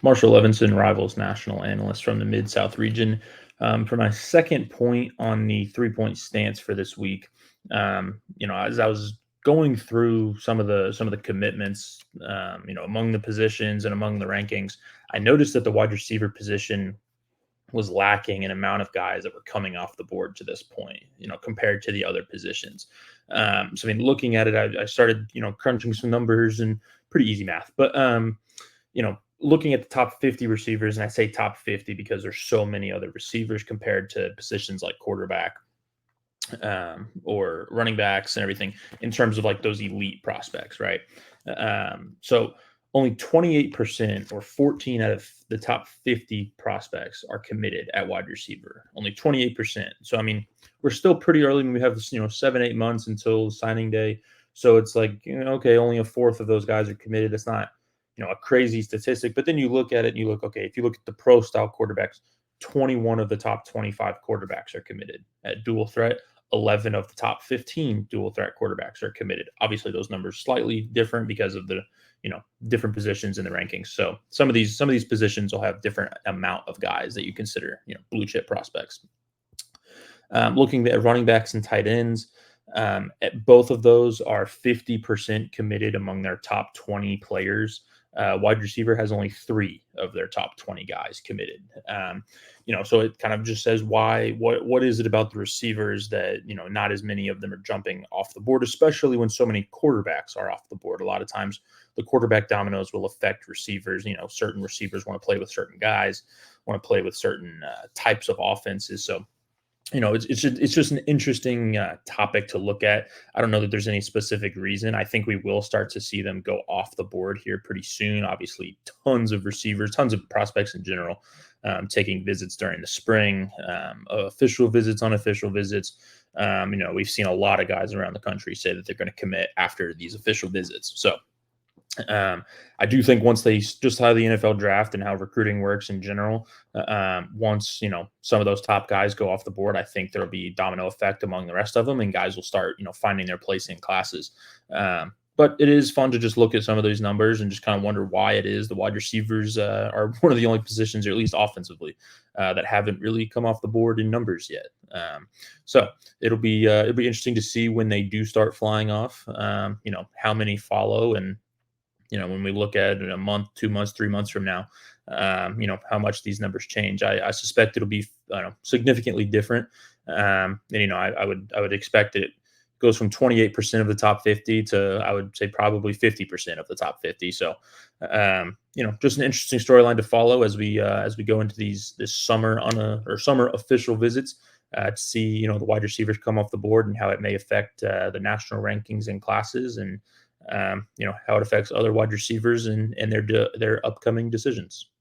Marshall Levenson, Rivals national analyst from the Mid South region. For my second point on the 3 point stance for this week, as I was going through some of the commitments, among the positions and among the rankings, I noticed that the wide receiver position was lacking an amount of guys that were coming off the board to this point, compared to the other positions. So, I mean, looking at it, I started, crunching some numbers and pretty easy math. But looking at the top 50 receivers, and I say top 50 because there's so many other receivers compared to positions like quarterback, or running backs and everything in terms of like those elite prospects, right? So only 28% or 14 out of the top 50 prospects are committed at wide receiver. Only 28%. So, I mean, we're still pretty early when we have this, 7, 8 months until signing day. So it's like, okay, only a fourth of those guys are committed. That's not, a crazy statistic. But then you look at it and you look, okay, if you look at the pro style quarterbacks, 21 of the top 25 quarterbacks are committed at dual threat. 11 of the top 15 dual threat quarterbacks are committed. Obviously, those numbers slightly different because of the different positions in the rankings. So some of these positions will have different amount of guys that you consider blue chip prospects. Looking at running backs and tight ends, at both of those are 50% committed among their top 20 players. Wide receiver has only 3 of their top 20 guys committed. So it kind of just says what is it about the receivers that, not as many of them are jumping off the board, especially when so many quarterbacks are off the board. A lot of times the quarterback dominoes will affect receivers. Certain receivers want to play with certain guys, want to play with certain types of offenses. So it's just an interesting topic to look at. I don't know that there's any specific reason. I think we will start to see them go off the board here pretty soon. Obviously, tons of receivers, tons of prospects in general, taking visits during the spring, official visits, unofficial visits. We've seen a lot of guys around the country say that they're going to commit after these official visits. So I do think once they just how the NFL draft and how recruiting works in general, once some of those top guys go off the board, I think there'll be domino effect among the rest of them, and guys will start finding their place in classes. But it is fun to just look at some of these numbers and just kind of wonder why it is the wide receivers are one of the only positions, or at least offensively, that haven't really come off the board in numbers yet. So it'll be interesting to see when they do start flying off. How many follow, and when we look at it in a month, 2 months, 3 months from now, how much these numbers change. I suspect it'll be, significantly different. And I would expect it goes from 28% of the top 50 to, I would say, probably 50% of the top 50. So, just an interesting storyline to follow as we go into this summer summer official visits. To see the wide receivers come off the board and how it may affect the national rankings and classes, and how it affects other wide receivers and their upcoming decisions.